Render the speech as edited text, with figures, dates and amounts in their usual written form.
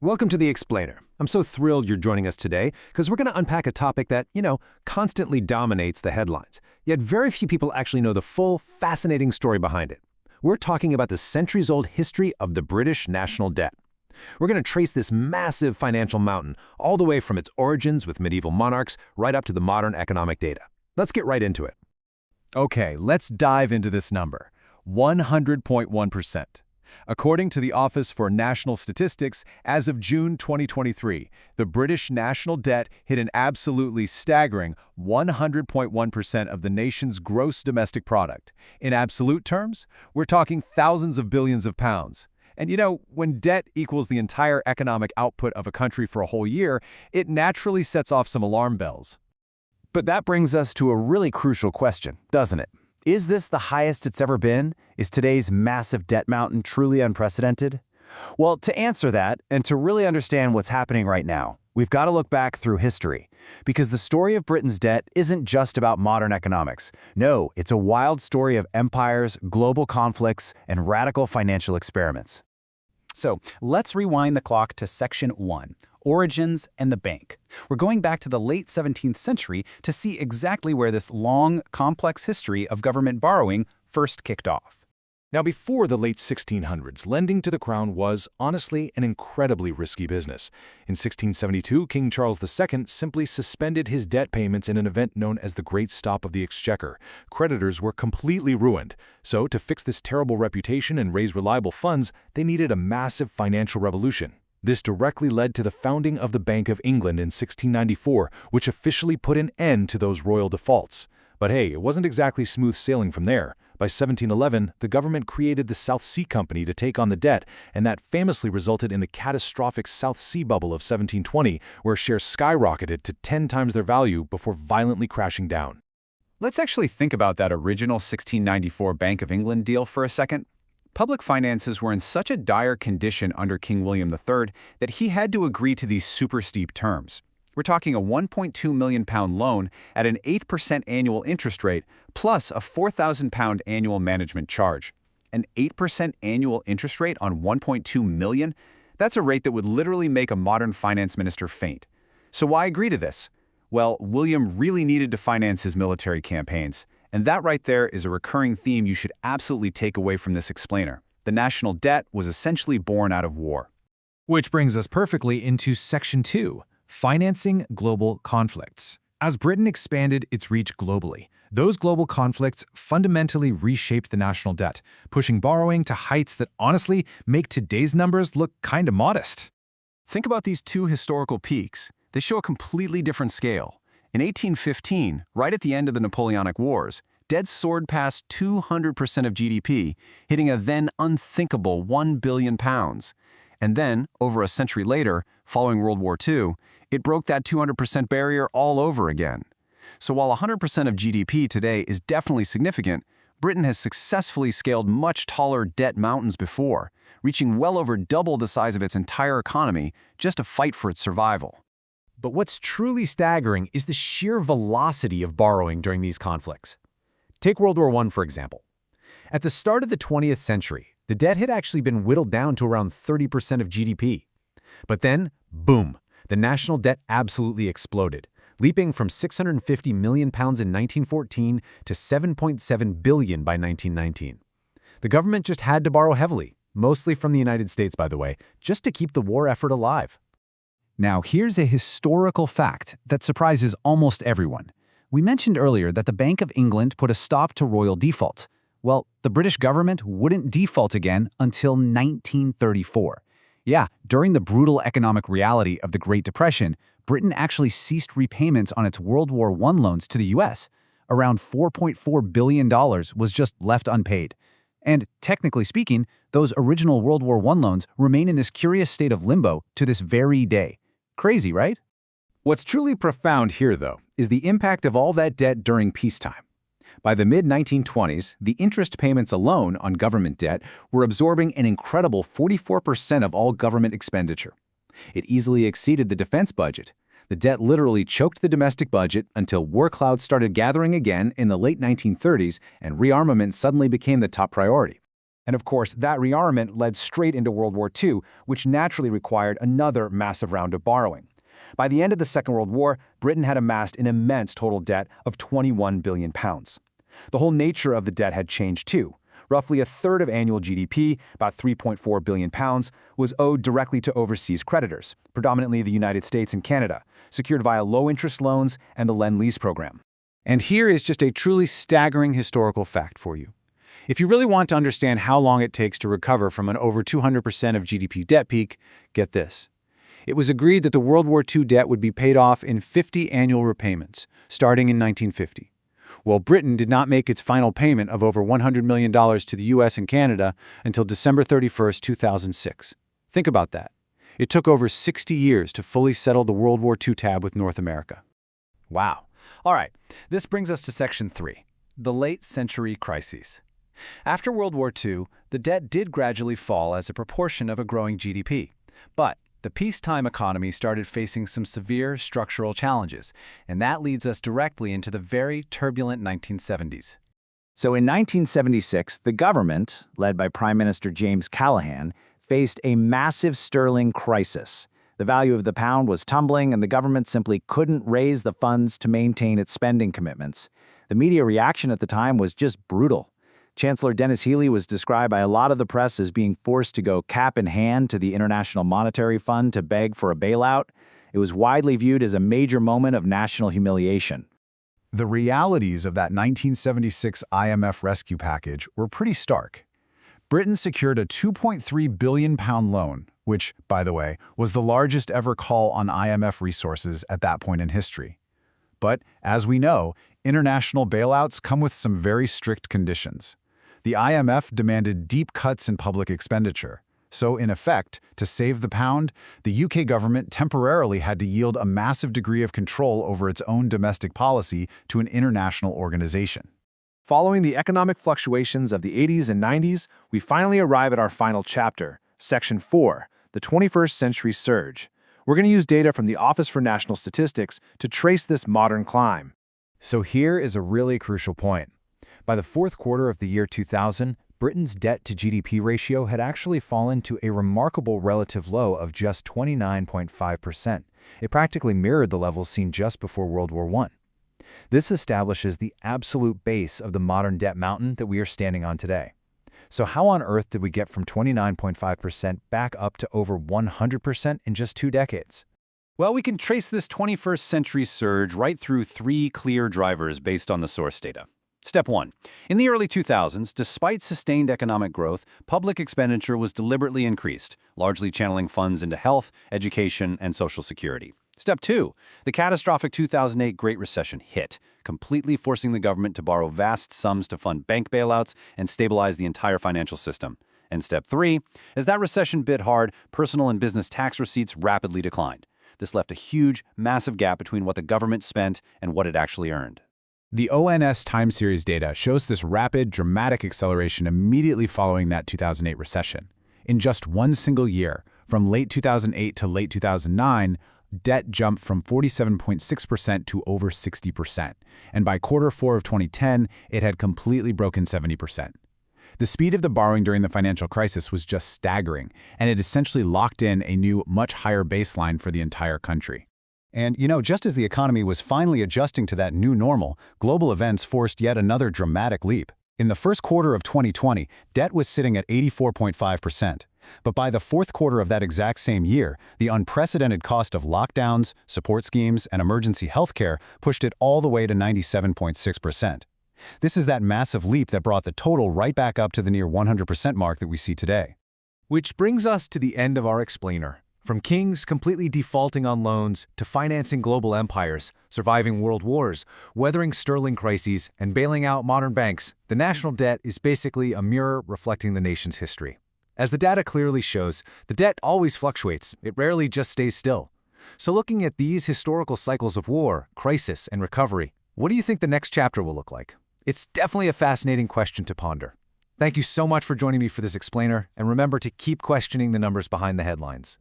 Welcome to The Explainer. I'm so thrilled you're joining us today because we're going to unpack a topic that, constantly dominates the headlines. Yet very few people actually know the full, fascinating story behind it. We're talking about the centuries-old history of the British national debt. We're going to trace this massive financial mountain all the way from its origins with medieval monarchs right up to the modern economic data. Let's get right into it. Okay, let's dive into this number, 100.1%. According to the Office for National Statistics, as of June 2023, the British national debt hit an absolutely staggering 100.1% of the nation's gross domestic product. In absolute terms, we're talking thousands of billions of pounds. And when debt equals the entire economic output of a country for a whole year, it naturally sets off some alarm bells. But that brings us to a really crucial question, doesn't it? Is this the highest it's ever been? Is today's massive debt mountain truly unprecedented? Well, to answer that, and to really understand what's happening right now, we've got to look back through history. Because the story of Britain's debt isn't just about modern economics. No, it's a wild story of empires, global conflicts, and radical financial experiments. So let's rewind the clock to Section 1, Origins and the Bank. We're going back to the late 17th century to see exactly where this long, complex history of government borrowing first kicked off. Now, before the late 1600s, lending to the crown was, honestly, an incredibly risky business. In 1672, King Charles II simply suspended his debt payments in an event known as the Great Stop of the Exchequer. Creditors were completely ruined. So, to fix this terrible reputation and raise reliable funds, they needed a massive financial revolution. This directly led to the founding of the Bank of England in 1694, which officially put an end to those royal defaults. But hey, it wasn't exactly smooth sailing from there. By 1711, the government created the South Sea Company to take on the debt, and that famously resulted in the catastrophic South Sea Bubble of 1720, where shares skyrocketed to 10 times their value before violently crashing down. Let's actually think about that original 1694 Bank of England deal for a second. Public finances were in such a dire condition under King William III that he had to agree to these super steep terms. We're talking a £1.2 million loan at an 8% annual interest rate plus a £4,000 annual management charge. An 8% annual interest rate on $1.2 million? That's a rate that would literally make a modern finance minister faint. So why agree to this? Well, William really needed to finance his military campaigns. And that right there is a recurring theme you should absolutely take away from this explainer. The national debt was essentially born out of war. Which brings us perfectly into Section 2. Financing global conflicts. As Britain expanded its reach globally, those global conflicts fundamentally reshaped the national debt, pushing borrowing to heights that honestly make today's numbers look kind of modest. Think about these two historical peaks. They show a completely different scale. In 1815, right at the end of the Napoleonic Wars, debt soared past 200% of GDP, hitting a then unthinkable £1 billion. And then, over a century later, following World War II, it broke that 200% barrier all over again. So while 100% of GDP today is definitely significant, Britain has successfully scaled much taller debt mountains before, reaching well over double the size of its entire economy just to fight for its survival. But what's truly staggering is the sheer velocity of borrowing during these conflicts. Take World War I, for example. At the start of the 20th century, the debt had actually been whittled down to around 30% of GDP. But then, boom, the national debt absolutely exploded, leaping from £650 million in 1914 to $7.7 billion by 1919. The government just had to borrow heavily, mostly from the United States, by the way, just to keep the war effort alive. Now, here's a historical fact that surprises almost everyone. We mentioned earlier that the Bank of England put a stop to royal default. Well, the British government wouldn't default again until 1934. Yeah, during the brutal economic reality of the Great Depression, Britain actually ceased repayments on its World War I loans to the US. Around $4.4 billion was just left unpaid. And technically speaking, those original World War I loans remain in this curious state of limbo to this very day. Crazy, right? What's truly profound here, though, is the impact of all that debt during peacetime. By the mid-1920s, the interest payments alone on government debt were absorbing an incredible 44% of all government expenditure. It easily exceeded the defense budget. The debt literally choked the domestic budget until war clouds started gathering again in the late 1930s and rearmament suddenly became the top priority. And of course, that rearmament led straight into World War II, which naturally required another massive round of borrowing. By the end of the Second World War, Britain had amassed an immense total debt of £21 billion. The whole nature of the debt had changed too. Roughly a third of annual GDP, about £3.4 billion, was owed directly to overseas creditors, predominantly the United States and Canada, secured via low-interest loans and the Lend-Lease program. And here is just a truly staggering historical fact for you. If you really want to understand how long it takes to recover from an over 200% of GDP debt peak, get this. It was agreed that the World War II debt would be paid off in 50 annual repayments, starting in 1950. Well, Britain did not make its final payment of over $100 million to the US and Canada until December 31, 2006. Think about that. It took over 60 years to fully settle the World War II tab with North America. Wow. All right, this brings us to Section 3, the late century crises. After World War II, the debt did gradually fall as a proportion of a growing GDP. But the peacetime economy started facing some severe structural challenges, and that leads us directly into the very turbulent 1970s. So in 1976, the government, led by Prime Minister James Callaghan, faced a massive sterling crisis. The value of the pound was tumbling, and the government simply couldn't raise the funds to maintain its spending commitments. The media reaction at the time was just brutal. Chancellor Dennis Healey was described by a lot of the press as being forced to go cap in hand to the International Monetary Fund to beg for a bailout. It was widely viewed as a major moment of national humiliation. The realities of that 1976 IMF rescue package were pretty stark. Britain secured a £2.3 billion loan, which, by the way, was the largest ever call on IMF resources at that point in history. But, as we know, international bailouts come with some very strict conditions. The IMF demanded deep cuts in public expenditure. So, in effect, to save the pound, the UK government temporarily had to yield a massive degree of control over its own domestic policy to an international organization. Following the economic fluctuations of the 80s and 90s, we finally arrive at our final chapter, Section 4, the 21st Century Surge. We're going to use data from the Office for National Statistics to trace this modern climb. So here is a really crucial point. By the fourth quarter of the year 2000, Britain's debt-to-GDP ratio had actually fallen to a remarkable relative low of just 29.5%. It practically mirrored the levels seen just before World War I. This establishes the absolute base of the modern debt mountain that we are standing on today. So how on earth did we get from 29.5% back up to over 100% in just 2 decades? Well, we can trace this 21st century surge right through 3 clear drivers based on the source data. Step 1. In the early 2000s, despite sustained economic growth, public expenditure was deliberately increased, largely channeling funds into health, education, and social security. Step 2. The catastrophic 2008 Great Recession hit, completely forcing the government to borrow vast sums to fund bank bailouts and stabilize the entire financial system. And Step 3. As that recession bit hard, personal and business tax receipts rapidly declined. This left a huge, massive gap between what the government spent and what it actually earned. The ONS time series data shows this rapid, dramatic acceleration immediately following that 2008 recession. In just one single year, from late 2008 to late 2009, debt jumped from 47.6% to over 60%, and by quarter 4 of 2010, it had completely broken 70%. The speed of the borrowing during the financial crisis was just staggering, and it essentially locked in a new, much higher baseline for the entire country. And, just as the economy was finally adjusting to that new normal, global events forced yet another dramatic leap. In the first quarter of 2020, debt was sitting at 84.5%. But by the fourth quarter of that exact same year, the unprecedented cost of lockdowns, support schemes, and emergency healthcare pushed it all the way to 97.6%. This is that massive leap that brought the total right back up to the near 100% mark that we see today. Which brings us to the end of our explainer. From kings completely defaulting on loans to financing global empires, surviving world wars, weathering sterling crises, and bailing out modern banks, the national debt is basically a mirror reflecting the nation's history. As the data clearly shows, the debt always fluctuates. It rarely just stays still. So looking at these historical cycles of war, crisis, and recovery, what do you think the next chapter will look like? It's definitely a fascinating question to ponder. Thank you so much for joining me for this explainer, and remember to keep questioning the numbers behind the headlines.